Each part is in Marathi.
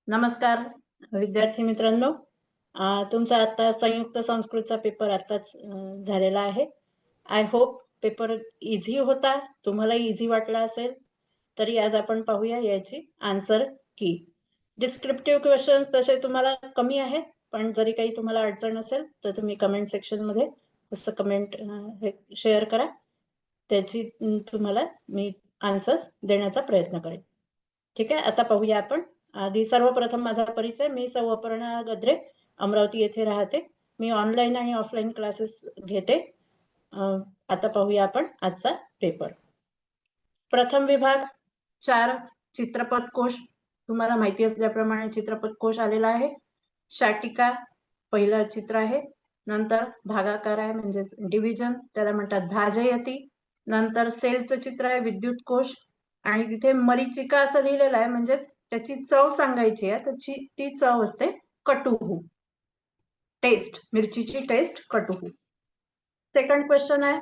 नमस्कार विद्यार्थी मित्रांनो. तुमचा आता संयुक्त संस्कृतचा पेपर आताच झालेला आहे. आय होप पेपर इझी होता, तुम्हाला इझी वाटला असेल. तरी आज आपण पाहूया याची आन्सर की. डिस्क्रिप्टिव्ह क्वेश्चन्स तसे तुम्हाला कमी आहेत, पण जरी काही तुम्हाला अडचण असेल तर तुम्ही कमेंट सेक्शन मध्ये तसं कमेंट शेअर करा. त्याची तुम्हाला मी आन्सर्स देण्याचा प्रयत्न करेन. ठीक आहे, आता पाहूया आपण. आधी सर्वप्रथम माझा परिचय. मी सौ अपर्णा गद्रे, अमरावती येथे राहते. मी ऑनलाईन आणि ऑफलाईन क्लासेस घेते. आता पाहूया आपण आजचा पेपर. प्रथम विभाग 4 चित्रपट कोश. तुम्हाला माहिती असल्याप्रमाणे चित्रपट कोश आलेला आहे. शाटिका पहिलं चित्र आहे. नंतर भागाकार आहे म्हणजेच डिव्हिजन, त्याला म्हणतात भाजयती. नंतर सेलचं चित्र आहे विद्युत कोश. आणि तिथे मरीचिका असं लिहिलेलं आहे, म्हणजेच त्याची चव सांगायची आहे. त्याची ती चव असते कटुहू. टेस्ट, मिरचीची टेस्ट कटुहू. सेकंड क्वेश्चन आहे,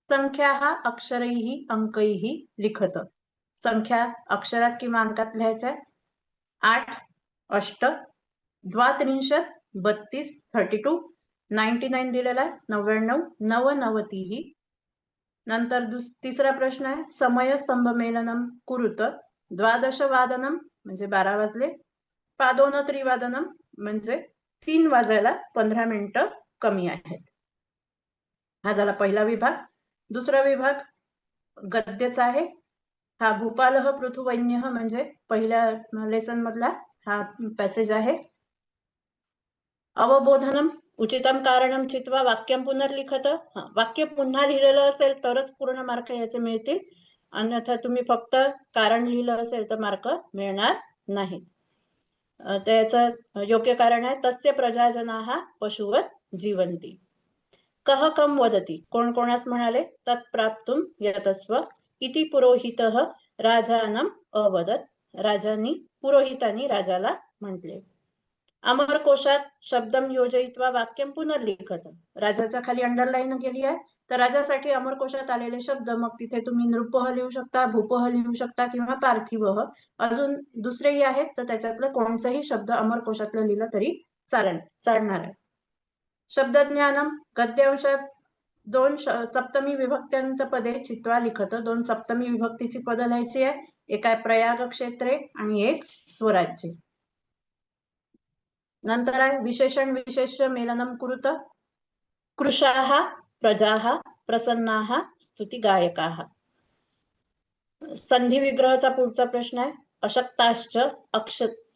संख्या अक्षरैः अंकैः लिखत. संख्या अक्षरात किंवा अंकात लिहायच्या. 8, अष्ट, द्वात्रिंशत, 32, 32, 99 दिलेला आहे, 99, नवनवतिः. नंतर तिसरा प्रश्न आहे, समय स्तंभ मेलनम कुरुत. 12 वादनम म्हणजे 12 वाजले. पादोन त्रिवादनम म्हणजे 3 वाजायला 15 मिनिटं कमी आहेत. हा झाला पहिला विभाग. दुसरा विभाग गद्याचा आहे. हा भूपालः पृथुवैन्यः म्हणजे पहिल्या लेसन मधला हा पॅसेज आहे. अवबोधनम उचितम कारणम चित्वा वाक्यम पुनर्लिखत. वाक्य पुन्हा लिहिलेलं असेल तरच पूर्ण मार्क याचे मिळतील, अन्यथा तुम्ही फक्त कारण लिहिलं असेल तर मार्क मिळणार नाही. त्याचं योग्य कारण आहे, तस्य प्रजाजनाः पशुवत जीवन्ति. कः कम वदति, कोण कोणास म्हणाले. तत्प्राप्तुम यतस्व इति पुरोहितः राजानम अवदत. राजांनी पुरोहितांनी राजाला म्हटले. अमरकोशात शब्दम योजयित्वा वाक्यम पुनर्लिखत. राजाच्या खाली अंडरलाईन केली आहे, तर राजासाठी अमरकोशात आलेले शब्द, मग तिथे तुम्ही नृपः लिहू शकता, भूपः लिहू शकता किंवा पार्थिवः. अजून दुसरेही आहेत, तर त्याच्यातलं कोणताही शब्द अमरकोशातलं लिहिलं तरी चालणार आहे. शब्दज्ञानम गद्यांशात 2 सप्तमी विभक्त्यांत पदे चित्वा लिखत. 2 सप्तमी विभक्तीची पद लिहायची आहे. एक आहे प्रयाग क्षेत्रे आणि एक स्वराज्य. नंतर आहे विशेषण विशेष्य मेलनम कुरुत. कृशाः प्रजाः प्रसन्नाः स्तुती गायकाः. संधी विग्रहचा पुढचा प्रश्न आहे, अशक्ताश्च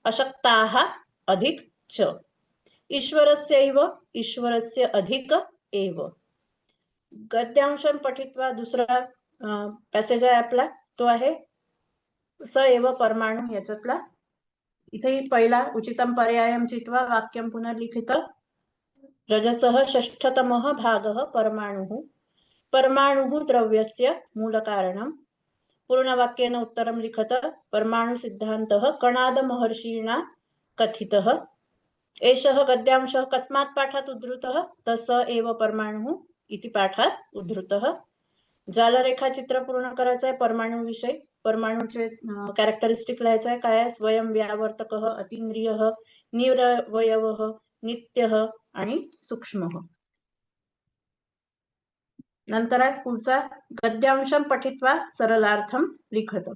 अशक्ताः अधिक च. ईश्वरस्यैव ईश्वरस्य अधिक एव. गद्यांशम पठित्वा दुसरा पॅसेज आहे आपला, तो आहे स एव परमाणु. याच्यातला इथे पहिला उचितम पर्यायम चित्वा वाक्यम पुनर्लिखित. रजसः षष्ठतमः भागः परमाणुः. परमाणुः द्रव्यस्य मूलकारणम्. पूर्णवाक्येन उत्तरं लिखत. परमाणु सिद्धान्तः कणाद महर्षिणा कथितः. एषः गद्यांशः कस्मात् पाठात् उद्धृतः. तस एव परमाणुः इति पाठात उद्धृतः. जालरेखाचित्र पूर्ण करायचं आहे परमाणुविषयी. परमाणुचे कॅरेक्टरिस्टिक लिहायचं आहे. काय आहे, स्वयं व्यावर्तकः, अतींद्रियः, निरवयवः, नित्यः आणि सूक्ष्मः. नंतर आहे पुढचा, गद्यांशम पठित्वा सरलार्थम लिखत.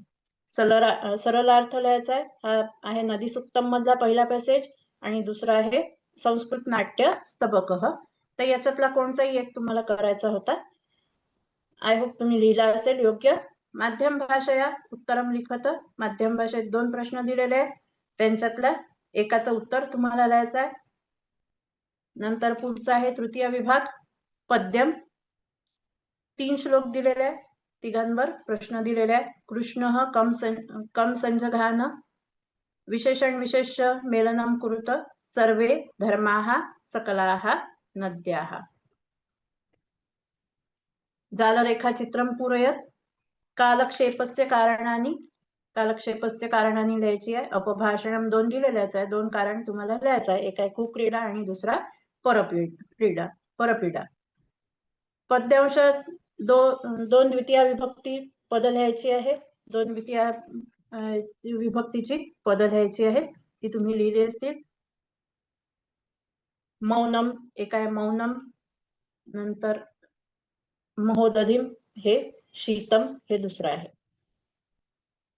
सरलार्थ लिहायचा आहे. हा आहे नदी सुक्तम मधला पहिला पॅसेज आणि दुसरा आहे संस्कृत नाट्य स्तबकः. तर याच्यातला कोणताही एक तुम्हाला करायचा होता. आय होप तुम्ही लिहिला असेल योग्य. माध्यम भाषया उत्तरम लिखत. माध्यम भाषेत 2 प्रश्न दिलेले आहेत, त्यांच्यातल्या एकाचं उत्तर तुम्हाला लिहायचं आहे. नंतर पुढचा आहे तृतीय विभाग पद्यम. 3 श्लोक दिलेले आहेत, तिघांवर प्रश्न दिलेले आहेत. कृष्णः कम संजघान. विशेषण विशेष्य मेलनम कुरुत. सर्वे धर्माः सकलाः नद्याः. जालरेखाचित्रं पूरयत. कालक्षेपस्य कारणानि. कालक्षेपस्य कारणानि लिहायची आहे. अपभाषणम 2 दिलेल्याच आहे. 2 कारण तुम्हाला लिहायचं आहे. एक आहे कुक्रीडा आणि दुसरा परपीडा. पद्यांशात 2 द्वितीय विभक्ती पद लिहायची आहे. 2 द्वितीय विभक्तीची पदं लिहायची आहेत, ती तुम्ही लिहिली असतील. मौनम एक आहे, मौनम. नंतर महोदधिम हे शीतम हे दुसरं आहे.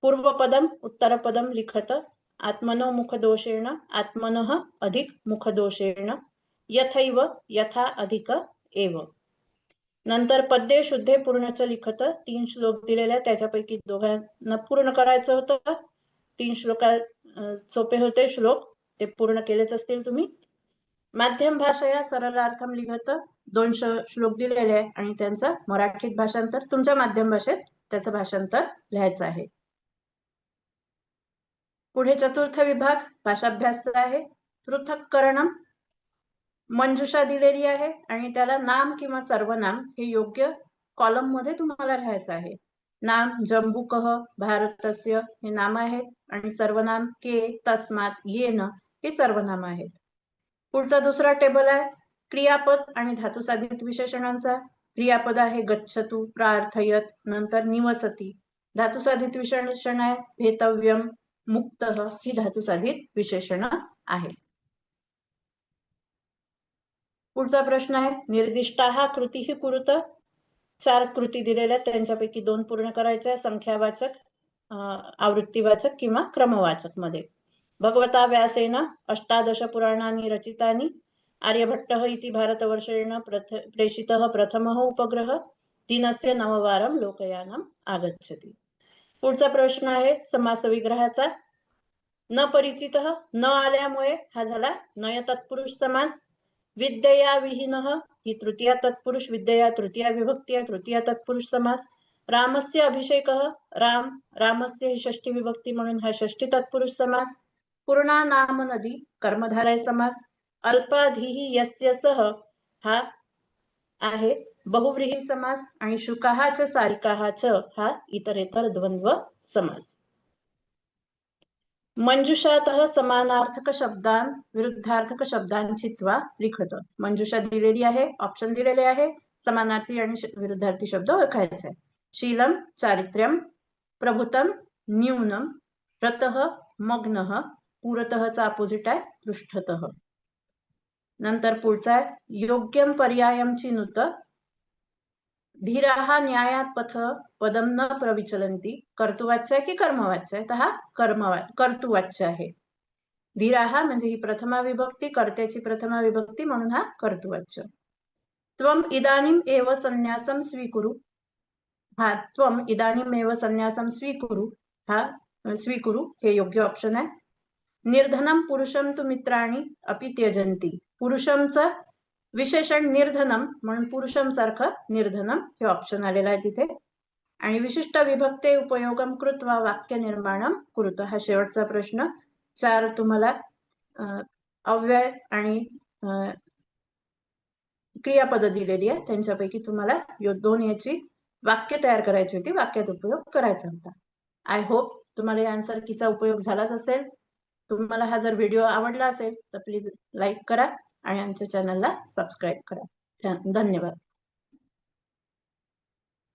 पूर्वपदम उत्तरपदम लिखत आत्मनो मुखदोषेण आत्मनः अधिक मुखदोषेण यथैव यथा अधिक एव. नंतर पद्ये शुद्धे पूर्णच लिखत 3 श्लोक दिलेले, त्याच्यापैकी दोघांना पूर्ण करायचं होतं. 3 श्लोक सोपे होते श्लोक, ते पूर्ण केलेच असतील तुम्ही. माध्यम भाषया सरलार्थम लिखत 2 श्लोक दिलेले आहे आणि त्यांचं मराठीत भाषांतर, तुमच्या माध्यम भाषेत त्याचं भाषांतर लिहायचं आहे. पुढे चतुर्थ विभाग भाषाभ्यास आहे. पृथक्करणम मंजुषा दिलेली आहे आणि त्याला नाम किंवा सर्वनाम हे योग्य कॉलम मध्ये तुम्हाला लिहायचं आहे. नाम जंबुकः भारतस्य हे नाम आहेत आणि सर्वनाम के तस्मात येन हे सर्वनाम आहेत. पुढचा दुसरा टेबल आहे क्रियापद आणि धातुसाधित विशेषणांचा. क्रियापद आहे गच्छतु, प्रार्थयत, नंतर निवसती. धातुसाधित विशेषण आहे भेतव्यम, मुक्तः ही धातुसाधित विशेषण आहे. पुढचा प्रश्न आहे निर्दिष्टाः कृतीः कुरुत. 4 कृती दिलेल्या, त्यांच्यापैकी 2 पूर्ण करायच्या. संख्यावाचक, आवृत्तीवाचक किंवा क्रमवाचक मध्ये. भगवता व्यासेन 18 पुराणानि रचितानि. आर्यभट्टः इति भारतवर्षेण प्रेषितः प्रथमः उपग्रह. दिनस्य 9 वारं लोकयानम् आगच्छति. पुढचा प्रश्न आहे समास विग्रहाचा. न परिचितः न आल्यामुळे हा झाला नय तत्पुरुष समास. विद्यया विहीनः ही तृतीया तत्पुरुष, विद्यया तृतीया विभक्ती आहे, तृतीया तत्पुरुष समास. रामस्य अभिषेकः राम, रामस्य ही षष्ठी विभक्ती म्हणून हा षष्ठी तत्पुरुष समास. पूर्णा नाम नदी कर्मधारय समास. अल्पाधीः यस्य सह हा आहे बहुव्रीही समास आणि शुकाः च सारिकाः च हा इतरेतर द्वंद्व समास. मंजुषातः समानार्थक शब्दान विरुद्धार्थक शब्दान चित्वा लिखत. मंजुषा दिलेली आहे, ऑप्शन दिलेले आहे, समानार्थी आणि विरुद्धार्थी शब्द ओळखायचे. शीलम चारित्र्यम, प्रभुतम न्यूनम, रतः मग्नः, पुरतःचा अपोजिट आहे पृष्ठतः. नंतर पुढचा आहे योग्यम पर्यायम चिनुत. धीराः न्यायात पथ पदम न प्रविचलंती. कर्तुवाच्य आहे की कर्मवाच्य आहे, तर हा कर्तुवाच्य आहे. धीराः म्हणजे ही प्रथमा विभक्ती, कर्त्याची प्रथमा विभक्ती म्हणून हा कर्तुवाच्य. त्वम इदानीम एव संन्यासम स्वीकुरु. हा त्वम इदानीम एव संन्यासम स्वीकुरु, हा स्वीकुरु हे योग्य ऑप्शन आहे. निर्धनम पुरुषम तु मित्राणि अपि त्यजंती. पुरुषमचं विशेषण निर्धनम म्हणून पुरुषम सारखं निर्धनम हे ऑप्शन आलेलं आहे तिथे. आणि विशिष्ट विभक्ते उपयोगम कृत्वा वाक्य निर्माणम कुरुत हा शेवटचा प्रश्न. 4 तुम्हाला अव्यय आणि क्रियापद दिलेली आहे, त्यांच्यापैकी तुम्हाला 2 याची वाक्य तयार करायची होती, वाक्यात उपयोग करायचा होता. आय होप तुम्हाला या आन्सर कीचा उपयोग झालाच असेल. तुम्हाला हा जर व्हिडिओ आवडला असेल तर प्लीज लाईक करा आणि आमच्या चॅनलला सबस्क्राईब करा. धन्यवाद.